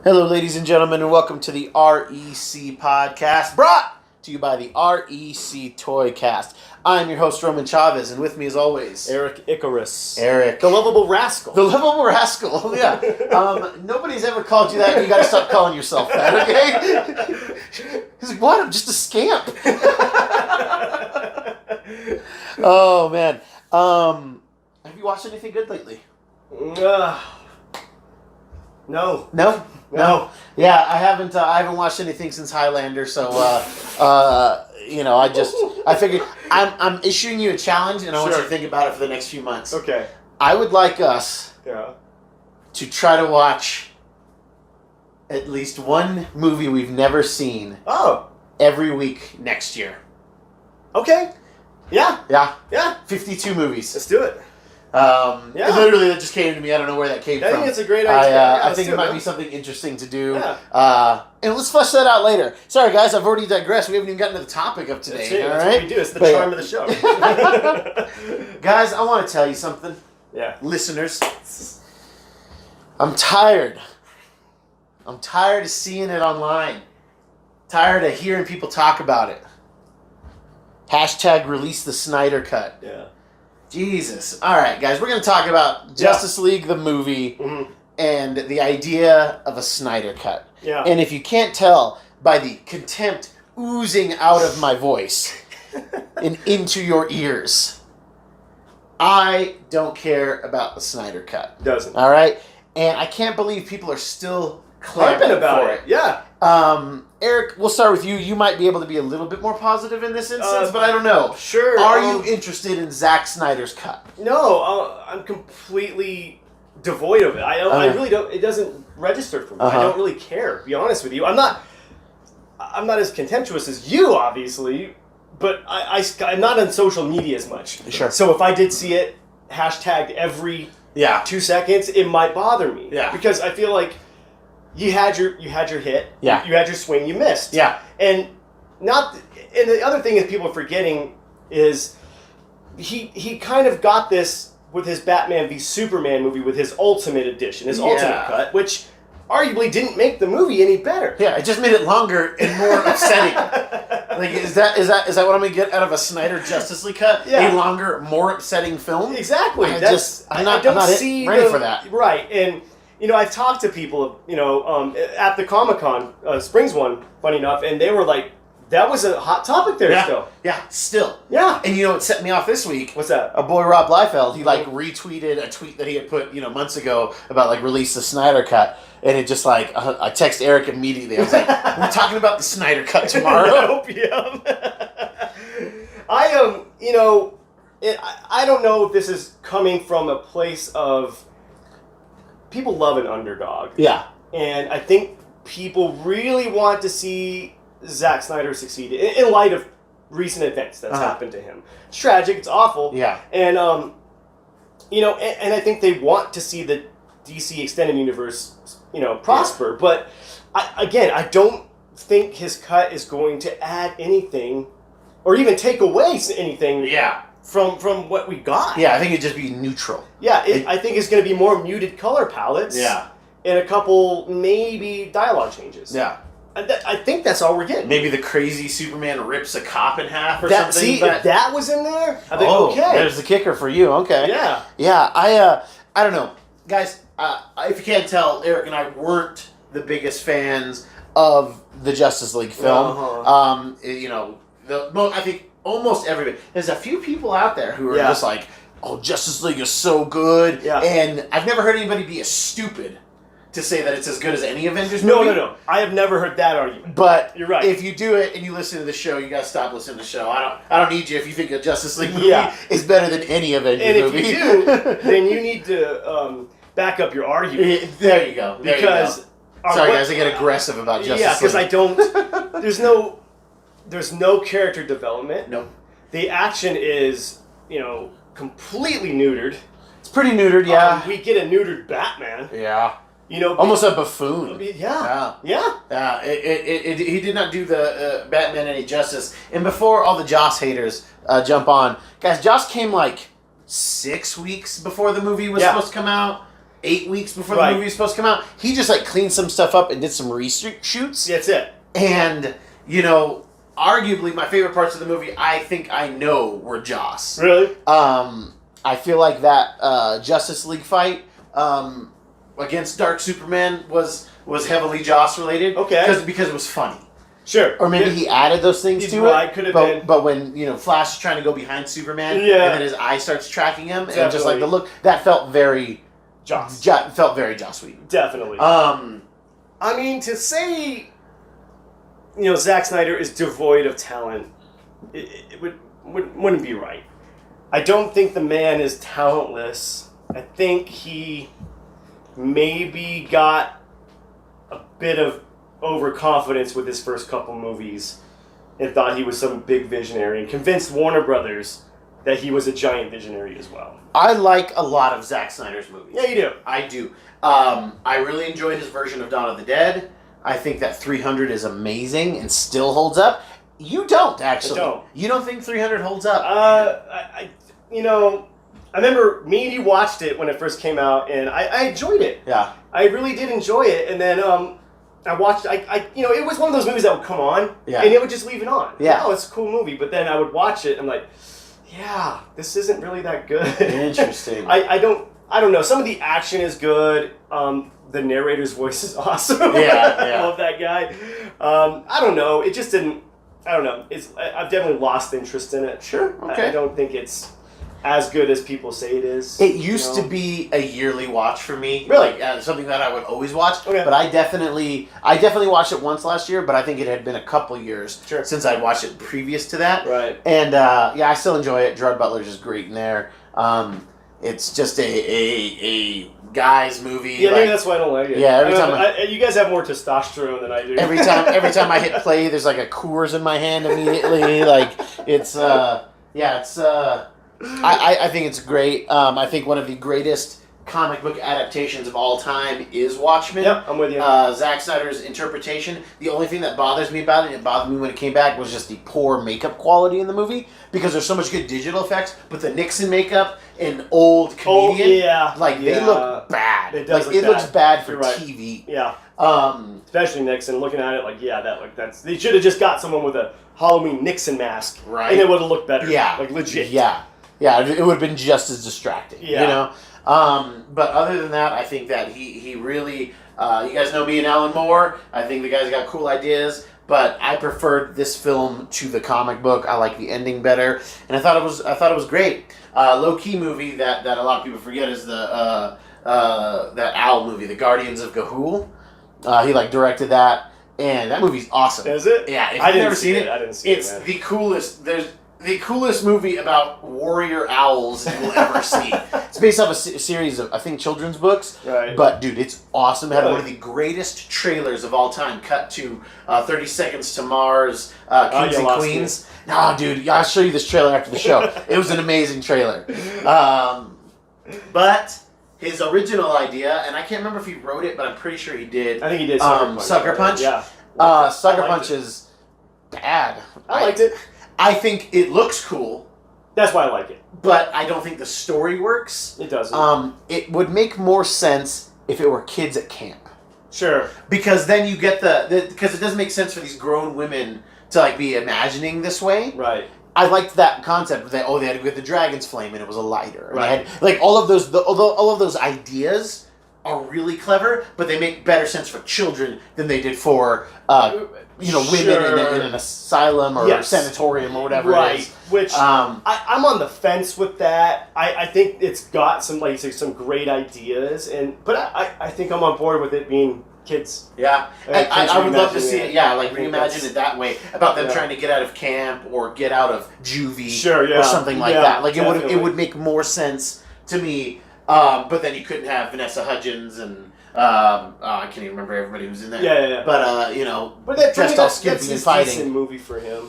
Hello, ladies and gentlemen, and welcome to the REC podcast, brought to you by the REC Toy Cast. I'm your host, Roman Chavez, and with me, as always, Erik Icarus. Eric. The lovable rascal. The lovable rascal, yeah. Nobody's ever called you that, and you gotta stop calling yourself that, okay? He's like, what? I'm just a scamp. Oh, man. Have you watched anything good lately? No. No? Yeah, I haven't watched anything since Highlander, so I figured I'm issuing you a challenge, and I want you to think about it for the next few months. Okay. I would like us to try to watch at least one movie we've never seen every week next year. Okay. Yeah. Yeah. 52 movies. Let's do it. Literally, that just came to me. I don't know where that came from. I think it's a great idea. I think it might be something interesting to do. Yeah. And let's flesh that out later. Sorry, guys, I've already digressed. We haven't even gotten to the topic of today. That's it. All That's right? what we do. It's the charm of the show. Guys, I want to tell you something. Yeah. Listeners, I'm tired. I'm tired of seeing it online. Tired of hearing people talk about it. Hashtag release the Snyder Cut. Yeah. Jesus. All right, guys, we're going to talk about Justice League, the movie, and the idea of a Snyder Cut. Yeah. And if you can't tell by the contempt oozing out of my voice and into your ears, I don't care about the Snyder Cut. Doesn't. All right? And I can't believe people are still clapping about it. Yeah. Eric, we'll start with you. You might be able to be a little bit more positive in this instance, but I don't know. Sure. Are you interested in Zack Snyder's cut? No, I'm completely devoid of it. I really don't. It doesn't register for me. I don't really care. To be honest with you, I'm not as contemptuous as you, obviously, but I'm not on social media as much. Sure. So if I did see it hashtagged every 2 seconds, it might bother me. Yeah. Because I feel like you had your hit. Yeah. You had your swing. You missed. Yeah. And the other thing that people are forgetting is he kind of got this with his Batman v Superman movie with his Ultimate Edition, his Ultimate Cut, which arguably didn't make the movie any better. Yeah, it just made it longer and more upsetting. Like, is that what I'm gonna get out of a Snyder Justice League cut? Yeah. A longer, more upsetting film? Exactly. I'm not ready for that. Right, and I've talked to people, at the Comic-Con Springs one, funny enough, and they were like, that was a hot topic there still. Yeah, still. Yeah. And you know what set me off this week? What's that? A boy, Rob Liefeld, he retweeted a tweet that he had put, months ago about release the Snyder Cut. And it just I text Eric immediately. I was like, we're talking about the Snyder Cut tomorrow. I don't know if this is coming from a place of people love an underdog. Yeah. And I think people really want to see Zack Snyder succeed in light of recent events that's happened to him. It's tragic. It's awful. Yeah. And, and I think they want to see the DC Extended Universe, prosper. But, I don't think his cut is going to add anything or even take away anything from what we got. Yeah, I think it'd just be neutral. Yeah, I think it's going to be more muted color palettes. Yeah. And a couple, maybe, dialogue changes. Yeah. I think that's all we're getting. Maybe the crazy Superman rips a cop in half or something. See, if that was in there, I think, okay. There's the kicker for you. Okay. Yeah. Yeah, I don't know. Guys, if you can't tell, Eric and I weren't the biggest fans of the Justice League film. I think almost everybody. There's a few people out there who are just like, oh, Justice League is so good. Yeah. And I've never heard anybody be as stupid to say that it's as good as any Avengers movie. No. I have never heard that argument. But you're right. If you do it and you listen to the show, you gotta stop listening to the show. I don't need you if you think a Justice League movie is better than any Avengers movie. And if you do, then you need to back up your argument. There you go. Sorry, guys, I get aggressive about Justice League. Yeah, because I don't. There's no character development. No. The action is, completely neutered. It's pretty neutered, yeah. We get a neutered Batman. Yeah. Almost a buffoon. Yeah. He did not do the Batman any justice. And before all the Joss haters jump on, guys, Joss came 6 weeks before the movie was supposed to come out. 8 weeks before Right. the movie was supposed to come out. He just like cleaned some stuff up and did some reshoots. That's it. And, you know, arguably my favorite parts of the movie, I think I know, were Joss. Really? I feel like that Justice League fight against Dark Superman was heavily Joss related. Okay. Because it was funny. Sure. Or maybe he added those things to right, it. could have been. But when, you know, Flash is trying to go behind Superman, and then his eye starts tracking him, and just like the look, that felt very Joss. Felt very Joss Whedon. Definitely. I mean, to say, you know, Zack Snyder is devoid of talent, it wouldn't be right. I don't think the man is talentless. I think he maybe got a bit of overconfidence with his first couple movies and thought he was some big visionary and convinced Warner Brothers that he was a giant visionary as well. I like a lot of Zack Snyder's movies. Yeah, you do. I do. I really enjoyed his version of Dawn of the Dead. I think that 300 is amazing and still holds up. You don't, actually. I don't. You don't think 300 holds up? I remember me and you watched it when it first came out, and I enjoyed it. Yeah. I really did enjoy it, and then I watched. It was one of those movies that would come on, Yeah. and it would just leave it on. Yeah. Oh, it's a cool movie, but then I would watch it, and I'm like, yeah, this isn't really that good. Interesting. I don't know. Some of the action is good. The narrator's voice is awesome. Yeah. I love that guy. I don't know. It just didn't. I don't know. I've definitely lost interest in it. Sure. Okay. I don't think it's as good as people say it is. It used to be a yearly watch for me. Really? Like, something that I would always watch. Okay. But I definitely watched it once last year, but I think it had been a couple years since I'd watched it previous to that. Right. And, I still enjoy it. Gerard Butler's just great in there. It's just a guy's movie. Yeah, maybe that's why I don't like it. Yeah, every time you guys have more testosterone than I do. Every time I hit play, there's like a Coors in my hand immediately. Like, it's, I think it's great. I think one of the greatest comic book adaptations of all time is Watchmen. Yep, I'm with you. Zack Snyder's interpretation. The only thing that bothers me about it, and it bothered me when it came back, was just the poor makeup quality in the movie. Because there's so much good digital effects, but the Nixon makeup and old comedian, they look bad. It does. It looks bad for You're right. TV. Yeah. Especially Nixon. Looking at it, that's. They should have just got someone with a Halloween Nixon mask, right? And it would have looked better. Yeah, like legit. Yeah, it would have been just as distracting. Yeah. You know. But other than that, I think that he really. You guys know me and Alan Moore. I think the guy's got cool ideas. But I preferred this film to the comic book. I like the ending better, and I thought it was great. Low key movie that a lot of people forget is the that owl movie, The Guardians of Ga'Hoole. He directed that, and that movie's awesome. Is it? Yeah. If I you've didn't never see seen it. I didn't see it. It's the coolest. There's the coolest movie about warrior owls you will ever see. It's based off a series of, I think, children's books. Right. But, dude, it's awesome. It had Really? one of the greatest trailers of all time, cut to 30 Seconds to Mars, Kings and Queens. No, dude, I'll show you this trailer after the show. It was an amazing trailer. But his original idea, and I can't remember if he wrote it, but I'm pretty sure he did. I think he did. Sucker Punch. Yeah. Sucker Punch is bad. I liked it. I think it looks cool. That's why I like it. But I don't think the story works. It doesn't. It would make more sense if it were kids at camp. Sure. Because then you get because it doesn't make sense for these grown women to be imagining this way. Right. I liked that concept that they had to get the dragon's flame and it was a lighter. And right. They had, all of those ideas are really clever, but they make better sense for children than they did for women in an asylum or sanatorium or whatever it is. Which I'm on the fence with that. I think it's got some, like you say, some great ideas, but I think I'm on board with it being kids. Yeah, I would love to see it. Yeah, reimagine it that way about them trying to get out of camp or get out of juvie, or something like that. It would make more sense to me. But then you couldn't have Vanessa Hudgens and I can't even remember everybody who's in there. Yeah. But dressed all skimpy and fighting. That's a decent movie for him,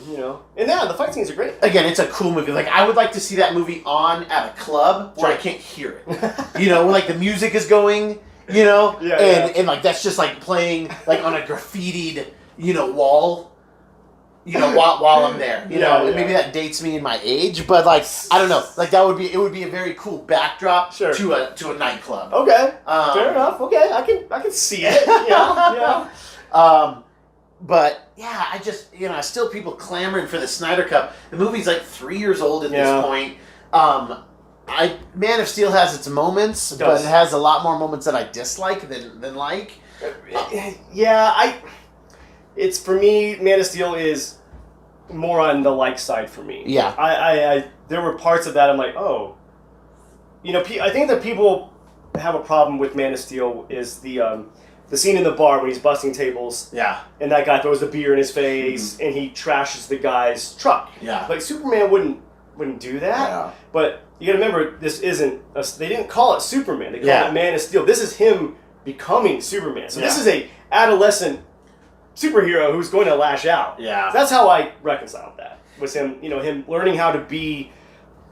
And the fight scenes are great. Again, it's a cool movie. I would like to see that movie on at a club where I can't hear it. Where the music is going. And that's just playing on a graffitied wall. you know, while I'm there. You know, maybe that dates me in my age, but like I don't know, like it would be a very cool backdrop to a nightclub. Okay, fair enough. Okay, I can see it. Yeah, yeah. But yeah, I just still people clamoring for the Snyder Cut. The movie's like 3 years old at this point. Man of Steel has its moments, but it has a lot more moments that I dislike than like. It's for me. Man of Steel is more on the like side for me. Yeah, I there were parts of that I'm like, oh, I think that people have a problem with Man of Steel is the scene in the bar when he's busting tables. Yeah, and that guy throws the beer in his face and he trashes the guy's truck. Yeah, like Superman wouldn't do that. Yeah. But you got to remember, this isn't. They didn't call it Superman. They called it Man of Steel. This is him becoming Superman. So this is a adolescent superhero who's going to lash out. Yeah, so that's how I reconciled that. Was him, him learning how to be,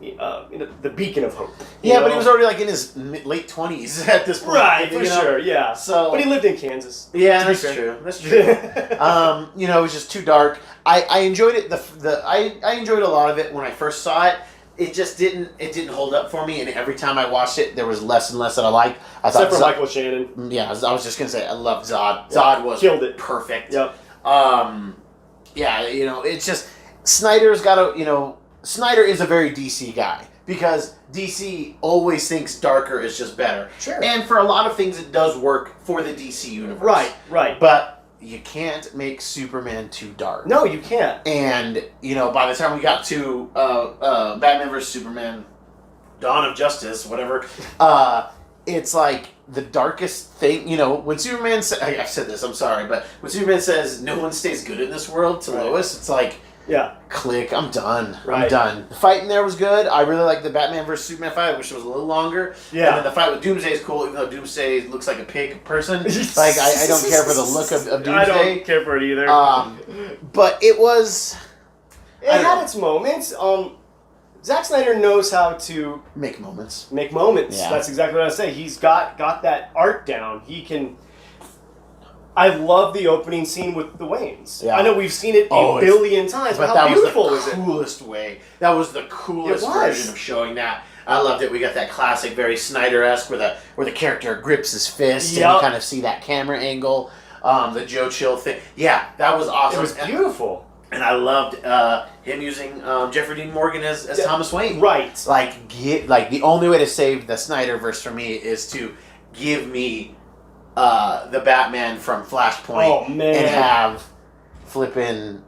the beacon of hope. Yeah, but he was already like in his late 20s at this point. Right, for sure. Yeah. So, but he lived in Kansas. Yeah, that's true. That's true. It was just too dark. I enjoyed it. I enjoyed a lot of it when I first saw it. It just didn't hold up for me, and every time I watched it, there was less and less that I liked. Except for Michael Shannon. Yeah, I was just gonna say I loved Zod. Zod was killed it. Perfect. Yep. It's just Snyder's got to. Snyder is a very DC guy because DC always thinks darker is just better. Sure. And for a lot of things, it does work for the DC universe. Right. But you can't make Superman too dark. No, you can't. And, by the time we got to Batman vs. Superman, Dawn of Justice, whatever, it's like the darkest thing. When Superman says, I've said this, I'm sorry, but when Superman says no one stays good in this world to Lois, it's like, click, I'm done. Right. I'm done. The fight in there was good. I really liked the Batman vs. Superman fight. I wish it was a little longer. Yeah. And then the fight with Doomsday is cool, even though Doomsday looks like a pig person. Like, I don't care for the look of Doomsday. I don't care for it either. But it was... It had its moments. Zack Snyder knows how to... Make moments. Yeah. That's exactly what I was saying. He's got that art down. He can... I love the opening scene with the Waynes. Yeah. I know we've seen it a billion times, but how beautiful is it? That was the coolest way. That was the coolest version of showing that. I loved it. We got that classic, very Snyder-esque, where the character grips his fist and you kind of see that camera angle, the Joe Chill thing. Yeah, that was awesome. It was beautiful. And I loved him using Jeffrey Dean Morgan as Thomas Wayne. Right. Like the only way to save the Snyder-verse for me is to give me the Batman from Flashpoint and have flipping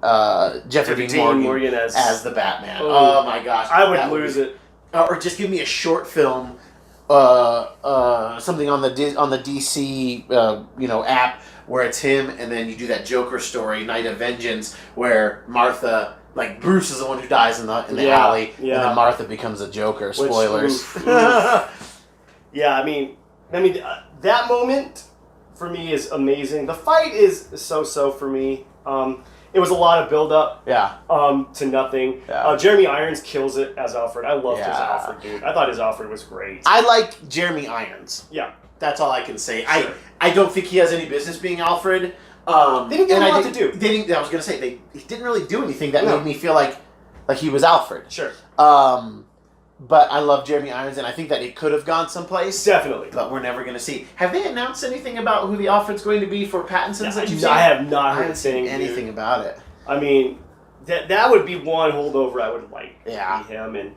Jeffrey Dean Morgan as the Batman. Oh my gosh. I would lose it. Or just give me a short film, something on the DC app where it's him, and then you do that Joker story, Night of Vengeance, where Martha, like Bruce is the one who dies in the alley, and then Martha becomes a Joker. Spoilers. Yeah, I mean that moment for me is amazing. The fight is so for me. It was a lot of build up. To nothing. Yeah. Jeremy Irons kills it as Alfred. I loved his Alfred, dude. I thought his Alfred was great. I like Jeremy Irons. Yeah. That's all I can say. Sure. I don't think he has any business being Alfred. They didn't give him a lot to do. I was going to say, he didn't really do anything that made me feel like he was Alfred. Sure. But I love Jeremy Irons, and I think that it could have gone someplace. Definitely. But we're never going to see. Have they announced anything about who the Alfred's going to be for Pattinson's? I have not heard anything about it. I mean, that would be one holdover I would like to be him. And,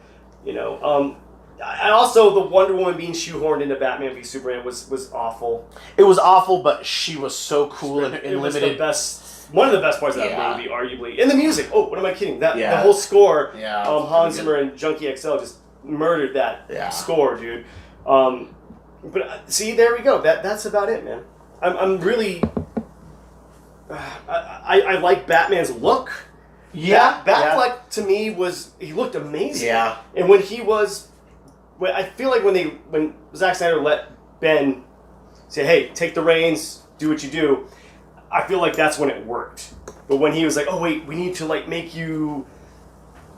I also, the Wonder Woman being shoehorned into Batman v Superman was awful. It was awful, but she was so cool and limited. One of the best parts of that movie, arguably. And the music. Oh, what am I kidding? The whole score. Hans Zimmer and Junkie XL just murdered that score, dude. But see, there we go. That's about it, man. I'm really. I like Batman's look. Yeah, Batfleck to me he looked amazing. Yeah, and I feel like when Zack Snyder let Ben say, "Hey, take the reins, do what you do," I feel like that's when it worked. But when he was like, "Oh wait, we need to make you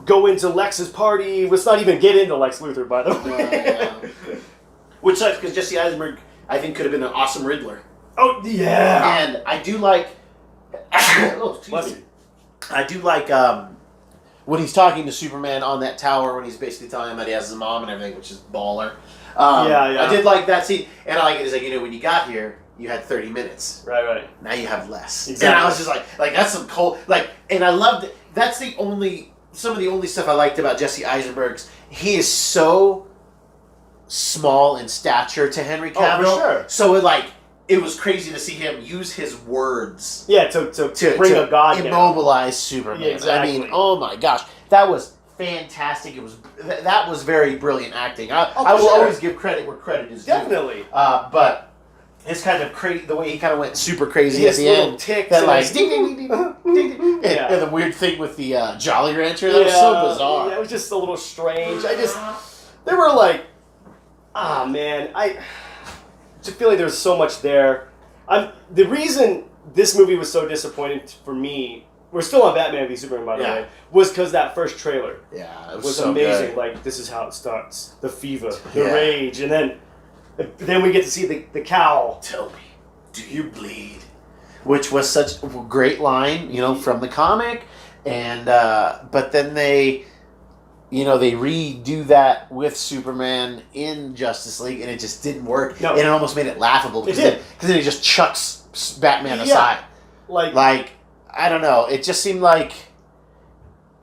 go into Lex's party," let's not even get into Lex Luthor, by the way. Which sucks because Jesse Eisenberg, I think, could have been an awesome Riddler. Oh yeah, and I do like. Oh, excuse me. I do like when he's talking to Superman on that tower when he's basically telling him that he has his mom and everything, which is baller. I did like that scene, and I like it. It's like, when you got here, you had 30 minutes. Right. Now you have less. Exactly. And I was just like that's some cold, and I loved it. That's some of the only stuff I liked about Jesse Eisenberg's. He is so small in stature to Henry Cavill. Oh, for sure. So it was crazy to see him use his words. Yeah, to bring a god down. Immobilize Superman. Yeah, exactly. I mean, oh my gosh, that was fantastic. That was very brilliant acting. I will always give credit where credit is due. Definitely. But it's kind of crazy the way he kind of went super crazy His at the little end. Ticks That and ding ding ding ding ding, and the weird thing with the Jolly Rancher. That was so bizarre. Yeah, it was just a little strange. They were like, man, I just feel like there's so much there. The reason this movie was so disappointing for me, we're still on Batman v Superman, by the way, was because that first trailer it was so amazing. Good. Like, this is how it starts. The fever, the rage, and then we get to see the cowl. Tell me, do you bleed? Which was such a great line, from the comic, and but then they redo that with Superman in Justice League, and it just didn't work. No. And it almost made it laughable because then he just chucks Batman aside. Like I don't know. It just seemed like,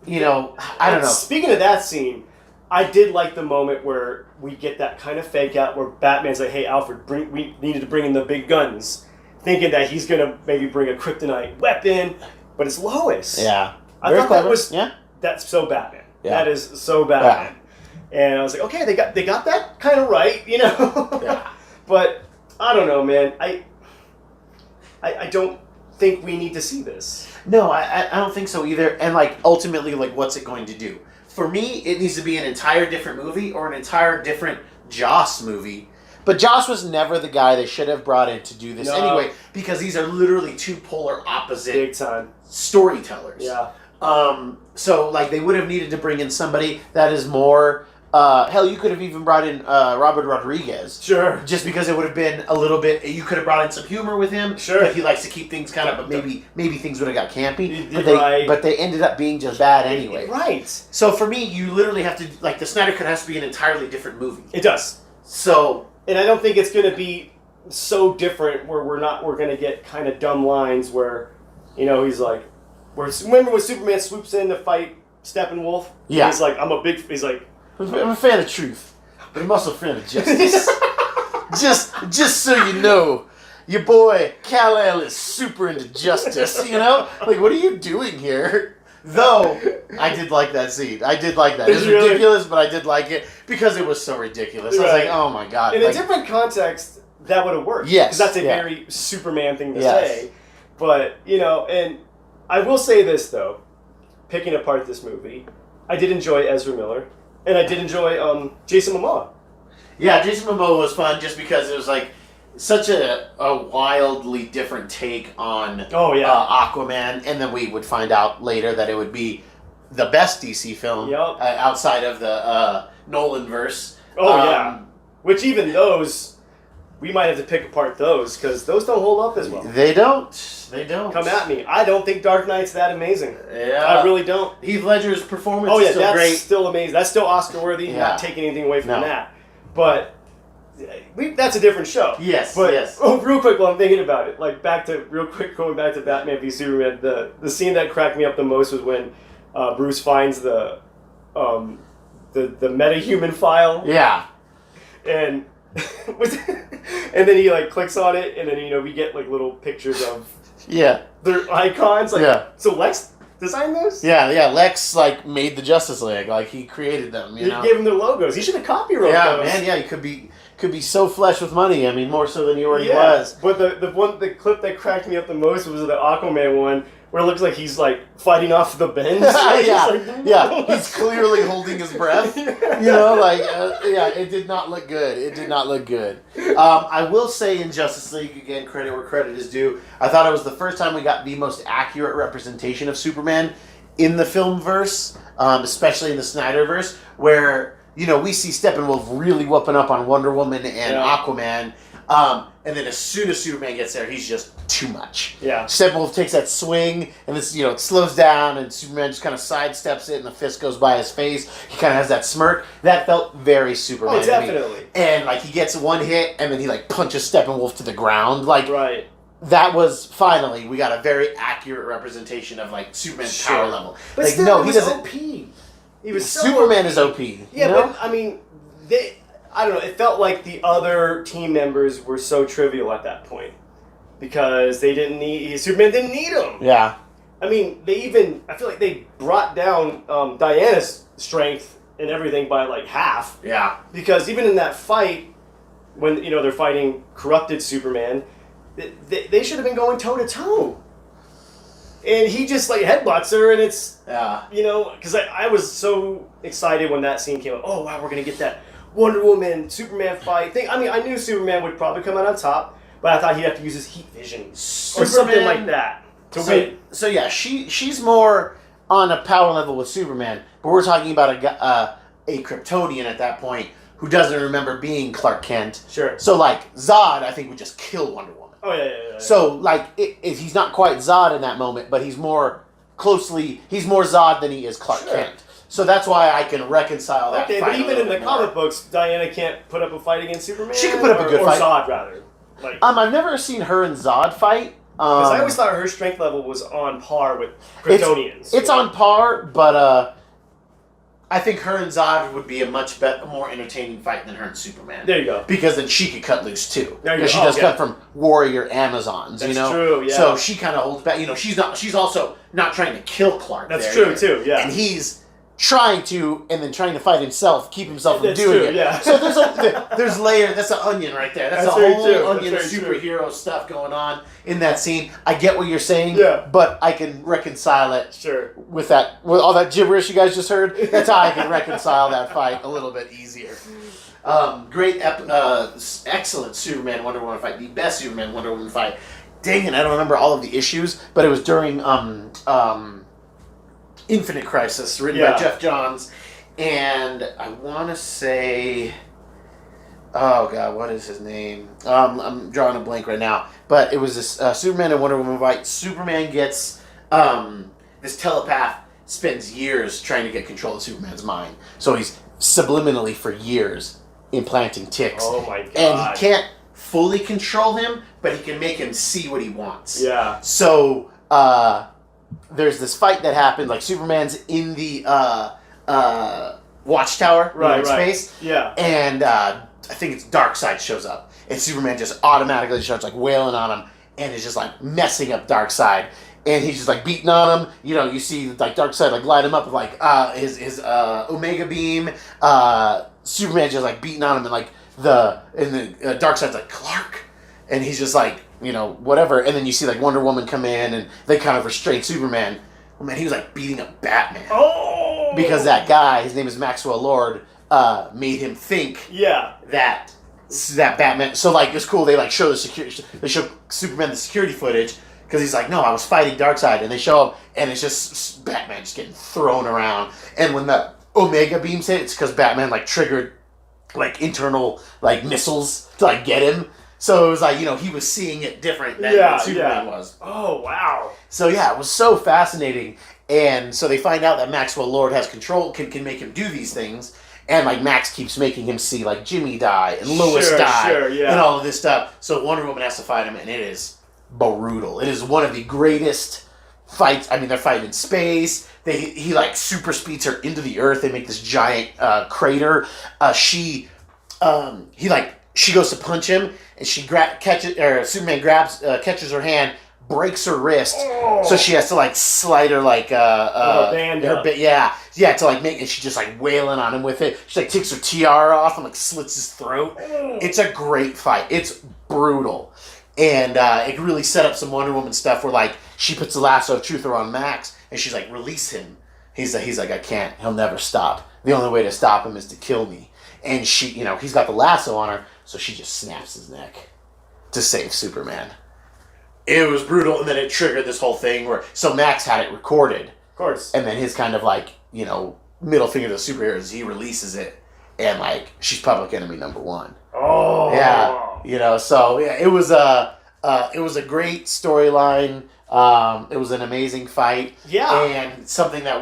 I don't know. Speaking of that scene, I did like the moment where we get that kind of fake out where Batman's like, "Hey, Alfred, we needed to bring in the big guns," thinking that he's gonna maybe bring a kryptonite weapon, but it's Lois. Yeah, I very thought clever. that was that's so Batman. Yeah. That is so Batman. Yeah. And I was like, okay, they got that kind of right, Yeah. But I don't know, man. I don't think we need to see this. No, I don't think so either. And ultimately, what's it going to do? For me, it needs to be an entire different movie or an entire different Joss movie. But Joss was never the guy they should have brought in to do this anyway, because these are literally two polar opposite big time storytellers. Yeah. So they would have needed to bring in somebody that is more. Hell, you could have even brought in Robert Rodriguez. Sure. Just because it would have been a little bit. You could have brought in some humor with him. Sure. But he likes to keep things kind of. But maybe things would have got campy. But they ended up being just bad anyway. Right. So for me, you literally have to the Snyder Cut has to be an entirely different movie. It does. So. And I don't think it's going to be so different where we're going to get kind of dumb lines where, he's like, remember when Superman swoops in to fight Steppenwolf? Yeah. He's like, I'm a fan of truth, but I'm also a fan of justice. just so you know, your boy Kal-El is super into justice, what are you doing here? Though, I did like that scene. I did like that. It was ridiculous, but I did like it because it was so ridiculous. I was like, oh my god. In a different context, that would have worked. Yes. Because that's a very Superman thing to say. But, and I will say this, though. Picking apart this movie, I did enjoy Ezra Miller, and I did enjoy Jason Momoa. Yeah, Jason Momoa was fun just because it was such a wildly different take on Aquaman, and then we would find out later that it would be the best DC film outside of the Nolan-verse. Which even those, we might have to pick apart those, because those don't hold up as well. They don't. Come at me. I don't think Dark Knight's that amazing. Yeah. I really don't. Heath Ledger's performance is still that's great. Still amazing. That's still Oscar-worthy, not taking anything away from that. But that's a different show. Yes, but, yes. Oh, real quick while I'm thinking about it, going back to Batman v Superman, the scene that cracked me up the most was when Bruce finds the metahuman file. Yeah. And and then he clicks on it, and then we get little pictures of their icons. So Lex designed those? Yeah. Lex made the Justice League. He created them. He gave them their logos. He should have copyrighted those. Yeah, man. Yeah, he could be so flush with money. I mean, more so than he already was. But the clip that cracked me up the most was the Aquaman one, where it looks like he's fighting off the bench. He's clearly holding his breath. It did not look good. I will say in Justice League, again, credit where credit is due, I thought it was the first time we got the most accurate representation of Superman in the film verse, especially in the Snyder-verse, where we see Steppenwolf really whooping up on Wonder Woman and Aquaman, And then as soon as Superman gets there, he's just too much. Yeah. Steppenwolf takes that swing, and this, it slows down, and Superman just kind of sidesteps it, and the fist goes by his face. He kind of has that smirk. That felt very Superman. Oh, definitely. To me. And like he gets one hit, and then he like punches Steppenwolf to the ground. Like right. That was finally we got a very accurate representation of like Superman's power level. But like still, no, he he was doesn't. OP. He was so Superman OP. is OP. Yeah, but I mean, I don't know. It felt like the other team members were so trivial at that point because Superman didn't need him. Yeah. I mean, I feel like they brought down Diana's strength and everything by like half. Yeah. Because even in that fight, when they're fighting corrupted Superman, they should have been going toe to toe. And he just like headbutts her, and it's because I was so excited when that scene came up. Oh wow, we're gonna get that Wonder Woman Superman fight thing. I mean, I knew Superman would probably come out on top, but I thought he'd have to use his heat vision or something like that to win. So yeah, she's more on a power level with Superman, but we're talking about a Kryptonian at that point who doesn't remember being Clark Kent. Sure. So like Zod, I think would just kill Wonder Woman. Oh yeah. So like he's not quite Zod in that moment, but he's more Zod than he is Clark Kent. So that's why I can reconcile that. Okay, but even in the comic books, Diana can't put up a fight against Superman. She can put up a good fight. Or Zod, rather. Like, I've never seen her and Zod fight. Because I always thought her strength level was on par with Kryptonians. It's on par, but I think her and Zod would be a much more entertaining fight than her and Superman. There you go. Because then she could cut loose too. Because she does come from warrior Amazons. That's true. Yeah. So she kind of holds back. She's also not trying to kill Clark. That's true too. Yeah. And he's trying to, and then trying to fight himself, keep himself from doing it. Yeah. So there's layers. That's an onion right there. That's a whole onion of superhero stuff going on in that scene. I get what you're saying. Yeah. But I can reconcile it. Sure. With all that gibberish you guys just heard. That's how I can reconcile that fight a little bit easier. Great, excellent Superman Wonder Woman fight. The best Superman Wonder Woman fight. Dang it, I don't remember all of the issues, but it was during Infinite Crisis, written by Jeff Johns, and I want to say, oh god, what is his name? I'm drawing a blank right now, but it was this Superman and Wonder Woman fight. Superman gets this telepath spends years trying to get control of Superman's mind, so he's subliminally for years implanting ticks. Oh my god! And he can't fully control him, but he can make him see what he wants. Yeah. So there's this fight that happened, like Superman's in the watchtower in space. Yeah. And I think it's Darkseid shows up. And Superman just automatically starts like wailing on him and is just like messing up Darkseid. And he's just like beating on him. You see like Darkseid like light him up with like his Omega beam. Superman just like beating on him and like Darkseid's like, Clark. And he's just like, whatever. And then you see like Wonder Woman come in and they kind of restrain Superman. Well, man, he was like beating up Batman. Oh! Because that guy, his name is Maxwell Lord, made him think that Batman. So like it's cool. They like show they show Superman the security footage because he's like, no, I was fighting Darkseid, and they show him, and it's just Batman just getting thrown around. And when the Omega beams hit, it's because Batman like triggered like internal like missiles to like get him. So it was like, he was seeing it different than Superman was. Oh, wow. So yeah, it was so fascinating. And so they find out that Maxwell Lord has control, can make him do these things. And like Max keeps making him see like Jimmy die and Lois die and all of this stuff. So Wonder Woman has to fight him, and it is brutal. It is one of the greatest fights. I mean, they're fighting in space. He like super speeds her into the earth. They make this giant crater. She goes to punch him, and Superman catches her hand, breaks her wrist, so she has to like slide her like her band up. To like make, and she's just like wailing on him with it. She like takes her tiara off and like slits his throat. It's a great fight. It's brutal, and it really set up some Wonder Woman stuff where like she puts the lasso of truth around Max, and she's like, release him. He's like, I can't. He'll never stop. The only way to stop him is to kill me. And she, he's got the lasso on her, so she just snaps his neck to save Superman. It was brutal, and then it triggered this whole thing so Max had it recorded. Of course. And then his kind of like, middle finger to the superheroes, he releases it, and like, she's public enemy number one. Oh. Yeah. You know, so yeah, it was a great storyline. It was an amazing fight. Yeah. And something that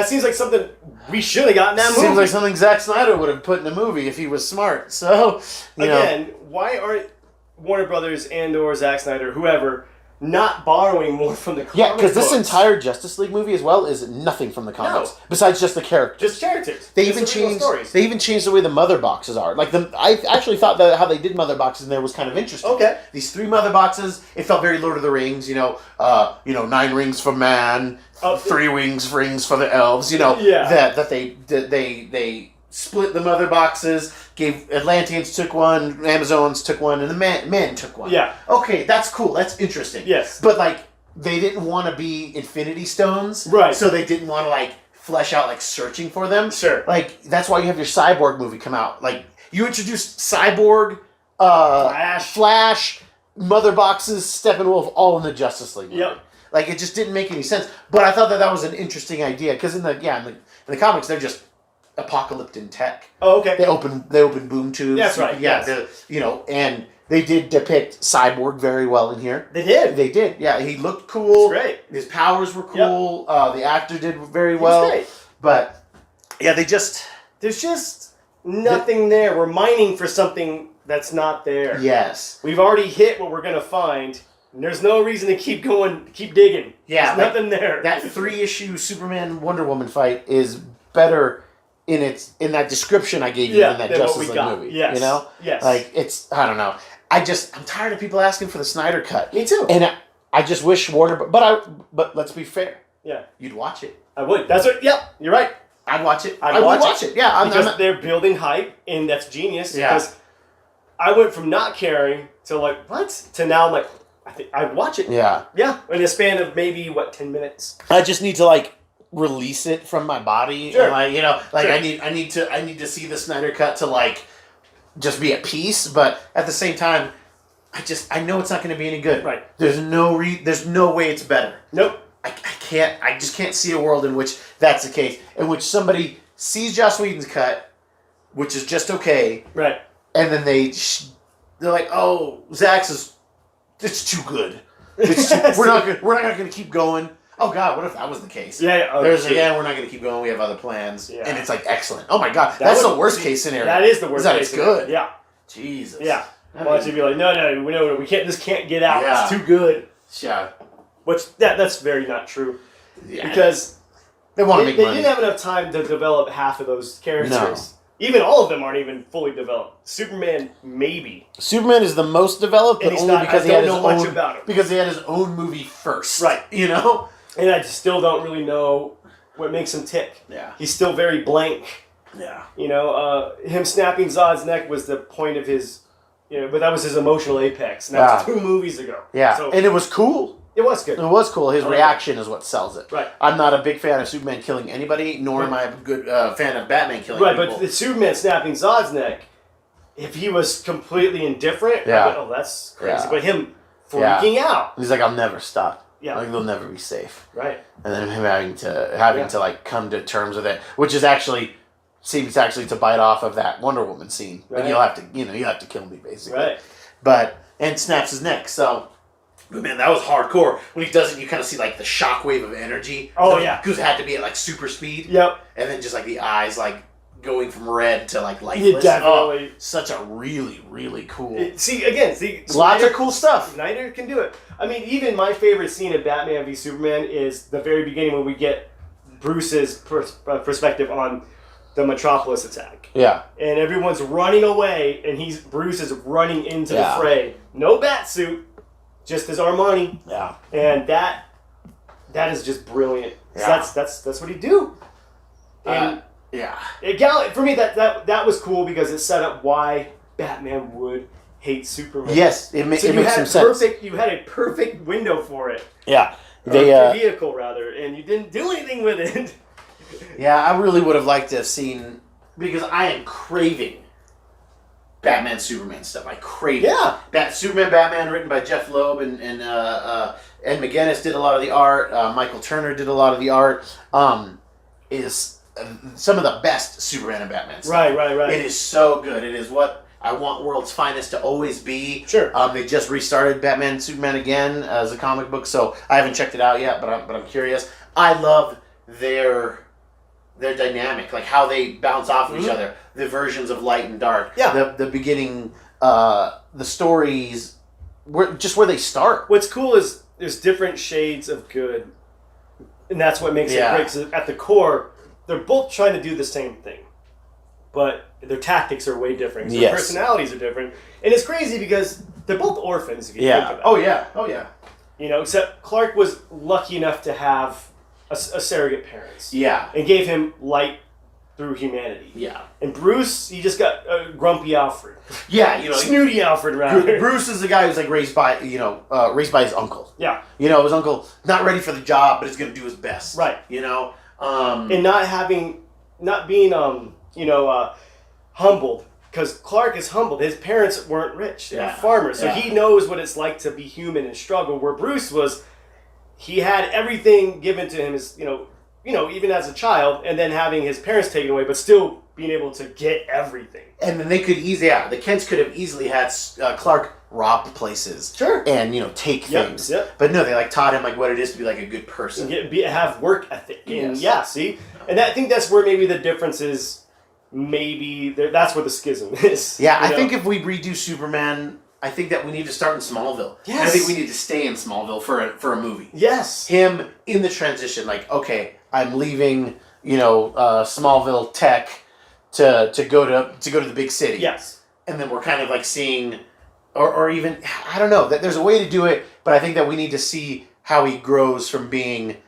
seems like something we should have gotten that movie. Seems like something Zack Snyder would have put in a movie if he was smart. So, again, why aren't Warner Brothers and/or Zack Snyder, whoever, not borrowing more from the comic Yeah, because this books? entire Justice League movie as well is nothing from the comics. No. Besides just the characters. Just characters. They Just even original changed. stories. They even changed the way the mother boxes are. Like I actually thought that how they did mother boxes in there was kind of interesting. Okay. These 3 mother boxes. It felt very Lord of the Rings. 9 rings for man, 3 rings for the elves. Yeah. That they split the mother boxes. Gave Atlanteans took one, Amazons took one, and the men took one. Yeah. Okay, that's cool. That's interesting. Yes. But they didn't want to be Infinity Stones, right? So they didn't want to flesh out searching for them. Sure. That's why you have your Cyborg movie come out. You introduced Cyborg, Flash, Mother Boxes, Steppenwolf, all in the Justice League movie. Yep. It just didn't make any sense. But I thought that was an interesting idea because in the comics they're just apocalyptic in tech. Oh, okay. They open boom tubes. That's right. Yeah. Yes. And they did depict Cyborg very well in here. They did. They did. Yeah, he looked cool. Great. His powers were cool. Yep. The actor did very well. He was great. But yeah, there's just nothing there. We're mining for something that's not there. Yes. We've already hit what we're gonna find. And there's no reason to keep going, keep digging. Yeah. There's nothing there. That 3-issue Superman Wonder Woman fight is better in that description I gave you in that Justice League movie. Yes. Yes. I don't know. I'm tired of people asking for the Snyder cut. Me too. And I just wish Warner, but let's be fair. Yeah. You'd watch it. I would. That's what. Yep. You're right. I'd watch it. I would watch it. Yeah. Because they're building hype, and that's genius. Yeah. Because I went from not caring to what to now I'm like, I think I'd watch it. Yeah. Yeah. In a span of maybe 10 minutes. I just need to release it from my body. Sure. And Sure. I need to see the Snyder cut to just be at peace, but at the same time I know it's not going to be any good. Right. There's no way it's better. Nope. I just can't see a world in which that's the case, in which somebody sees Joss Whedon's cut, which is just okay. Right. And then they're like, "Oh, Zach's it's too good. We're not going to keep going." Oh God, what if that was the case? Yeah. Oh, we're not going to keep going. We have other plans, and it's excellent. Oh my God, that's the worst case scenario. That is the worst case. It's good. Yeah. Jesus. Yeah. Watch it be like, no, we can't. This can't get out. Yeah. It's too good. Yeah. Which that's very not true. Yeah. Because they want to make money. They didn't have enough time to develop half of those characters. No. Even all of them aren't even fully developed. Superman, maybe. Superman is the most developed, but only because he had his own. About him. Because he had his own movie first. Right. And I still don't really know what makes him tick. Yeah. He's still very blank. Yeah. Him snapping Zod's neck was the point of his, but that was his emotional apex. And that was 2 movies ago. Yeah. So, and it was cool. It was good. It was cool. His reaction is what sells it. Right. I'm not a big fan of Superman killing anybody, nor am I a good fan of Batman killing people. Right, but the Superman snapping Zod's neck, if he was completely indifferent, I went, oh, that's crazy. Yeah. But him freaking out. He's like, I'll never stop. Yeah. They'll never be safe. Right. And then him having to come to terms with it, which is seems to bite off of that Wonder Woman scene. Right. Like, you'll have to kill me, basically. Right. And snaps his neck, so... But man, that was hardcore. When he does it, you kind of see the shockwave of energy. Oh, yeah. Because it had to be at super speed. Yep. And then just the eyes going from red to lifeless. Yeah, definitely. Oh, such a really, really cool. Lots of cool stuff. Snyder can do it. I mean, even my favorite scene of Batman v Superman is the very beginning when we get Bruce's perspective on the Metropolis attack. Yeah. And everyone's running away, and Bruce is running into the fray. No bat suit. Just his Armani. Yeah. And that is just brilliant. Yeah. That's what he do. And for me that was cool because it set up why Batman would hate Superman. Yes, it makes some sense. You had a perfect window for it. Yeah. Vehicle rather, and you didn't do anything with it. Yeah, I really would have liked to have seen, because I am craving Batman, Superman stuff. I crave it. Yeah. Superman, Batman, written by Jeff Loeb and Ed McGuinness did a lot of the art. Michael Turner did a lot of the art. Is some of the best Superman and Batman stuff. Right. It is so good. It is what I want World's Finest to always be. Sure. They just restarted Batman and Superman again as a comic book, so I haven't checked it out yet, but I'm curious. I love their dynamic, like how they bounce off of each other, the versions of light and dark. Yeah. The beginning, the stories, where they start. What's cool is there's different shades of good, and that's what makes it great. 'Cause at the core, they're both trying to do the same thing, but their tactics are way different. Their personalities are different, and it's crazy because they're both orphans. If you think about it. Oh yeah. You know, except Clark was lucky enough to have a surrogate parents. Yeah. And gave him light through humanity. Yeah. And Bruce, he just got grumpy Alfred. Yeah, you know, snooty Alfred, rather. Bruce is the guy who's like raised by his uncle. Yeah. You know, his uncle not ready for the job, but is going to do his best. Right. You know, and not being humbled, because Clark is humbled. His parents weren't rich; they were farmers, so he knows what it's like to be human and struggle. Where Bruce was, he had everything given to him as even as a child, and then having his parents taken away, but still being able to get everything. And then they could the Kents could have easily had Clark rob places, sure, and take things. Yep. But no, they taught him what it is to be a good person, and have work ethic. And see, and I think that's where maybe the difference is. Maybe that's where the schism is. Yeah, I think if we redo Superman, I think that we need to start in Smallville. Yes. And I think we need to stay in Smallville for a movie. Yes. Him in the transition, okay, I'm leaving, Smallville Tech to go to the big city. Yes. And then we're kind of seeing, or even, I don't know, that there's a way to do it, but I think that we need to see how he grows from being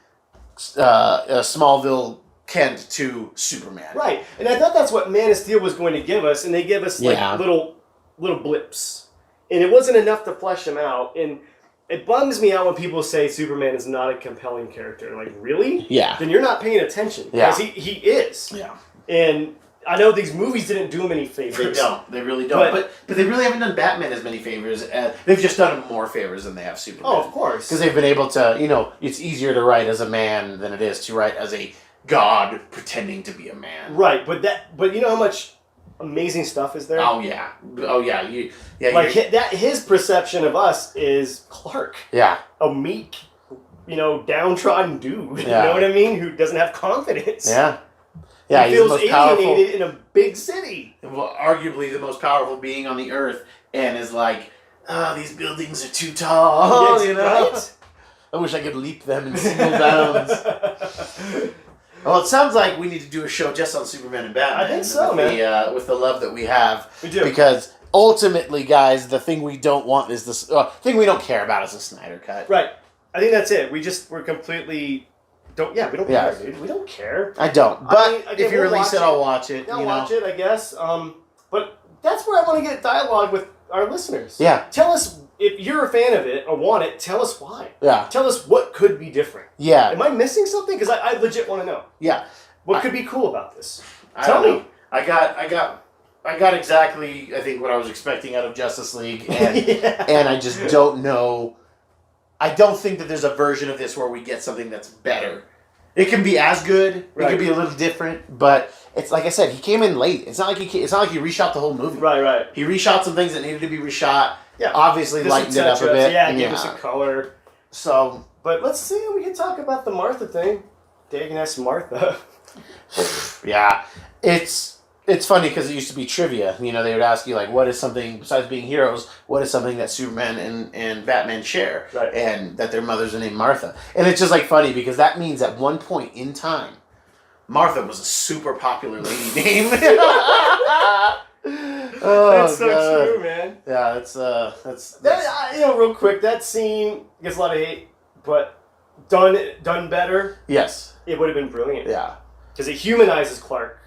a Smallville Kent to Superman. Right. And I thought that's what Man of Steel was going to give us, and they give us little blips. And it wasn't enough to flesh him out. And it bums me out when people say Superman is not a compelling character. Really? Yeah. Then you're not paying attention. Because he is. Yeah. And I know these movies didn't do him any favors. They don't. They really don't. But they really haven't done Batman as many favors. They've just done him more favors than they have Superman. Oh, of course. Because they've been able to, it's easier to write as a man than it is to write as a god pretending to be a man. Right, but you know how much amazing stuff is there? Oh yeah. His perception of us is Clark. Yeah. A meek, downtrodden dude. Yeah. You know what I mean? Who doesn't have confidence. Yeah. Yeah, he feels alienated in a big city. Well, arguably the most powerful being on the earth, and is these buildings are too tall, Right? I wish I could leap them in single bounds. Well, it sounds like we need to do a show just on Superman and Batman. I think so, man. With the love that we have. We do. Because ultimately, guys, the thing we don't want is this. Thing we don't care about is the Snyder Cut. Right. I think that's it. We're completely don't. Yeah, we don't care, dude. We don't care. I don't. But if you release it, I'll watch it. I'll watch it, I guess. But that's where I want to get dialogue with our listeners. Yeah. Tell us. If you're a fan of it or want it, tell us why. Yeah. Tell us what could be different. Yeah. Am I missing something? Because I legit want to know. Yeah. What could be cool about this? Tell me. I got exactly, I think, what I was expecting out of Justice League, and and I just don't know. I don't think that there's a version of this where we get something that's better. It can be as good. Right. It could be a little different, but it's like I said, he came in late. It's not like he reshot the whole movie. Right. He reshot some things that needed to be reshot. Yeah. Obviously lightened it up a bit. Yeah, give us a color. So, but let's see. We can talk about the Martha thing. Dang ass Martha. Yeah, it's funny because it used to be trivia. They would ask you what is something besides being heroes? What is something that Superman and Batman share? Right. And that their mothers are named Martha. And it's just funny because that means at one point in time, Martha was a super popular lady name. That's so true, man. Yeah, that's real quick. That scene gets a lot of hate, but done better. Yes, it would have been brilliant. Yeah, because it humanizes Clark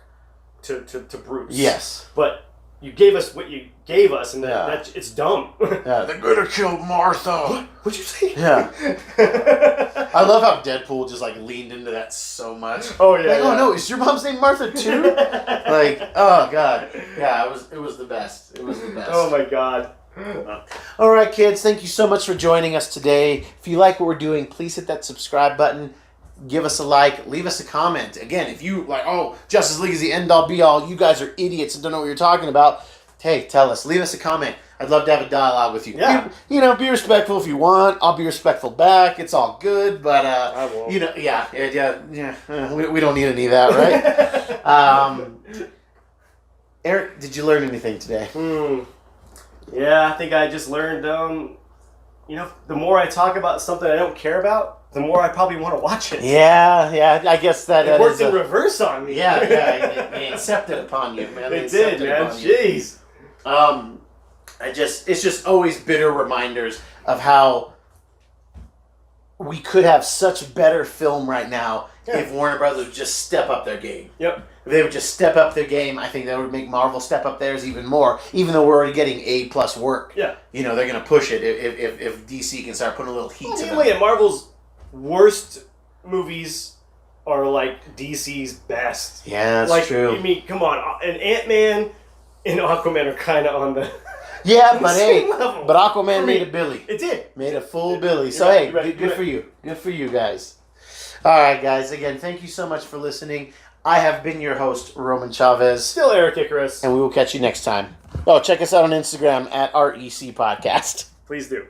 to Bruce. Yes, but you gave us what you gave us, and that it's dumb. Yeah, they're gonna kill Martha. What'd you say? Yeah. I love how Deadpool just leaned into that so much. Oh yeah. Oh no, is your mom's name Martha too? Oh god. Yeah, it was the best. It was the best. Oh my god. All right, kids. Thank you so much for joining us today. If you like what we're doing, please hit that subscribe button. Give us a like. Leave us a comment. Again, if you Justice League is the end all be all. You guys are idiots and don't know what you're talking about. hey, tell us. Leave us a comment. I'd love to have a dialogue with you. Yeah. Be respectful if you want. I'll be respectful back. It's all good, but I won't. we don't need any of that, right? Eric, did you learn anything today? Yeah, I think I just learned. The more I talk about something I don't care about, the more I probably want to watch it. Yeah. I guess that it worked in reverse on me. Yeah. They accepted upon you, man. It did, man. Jeez. It's just always bitter reminders of how we could have such better film right now if Warner Brothers would just step up their game. Yep. If they would just step up their game, I think that would make Marvel step up theirs even more. Even though we're already getting A+ work. Yeah. They're going to push it if DC can start putting a little heat to them. Anyway, Marvel's worst movies are like DC's best. Yeah, that's true. I mean, come on, and Ant-Man and Aquaman are kind of on the. Yeah, but hey, level. but Aquaman made a Billy. It did. Made a full Billy. So hey, good for you. Good for you guys. All right, guys. Again, thank you so much for listening. I have been your host, Roman Chavez. Still Eric Icarus. And we will catch you next time. Oh, check us out on Instagram at REC Podcast. Please do.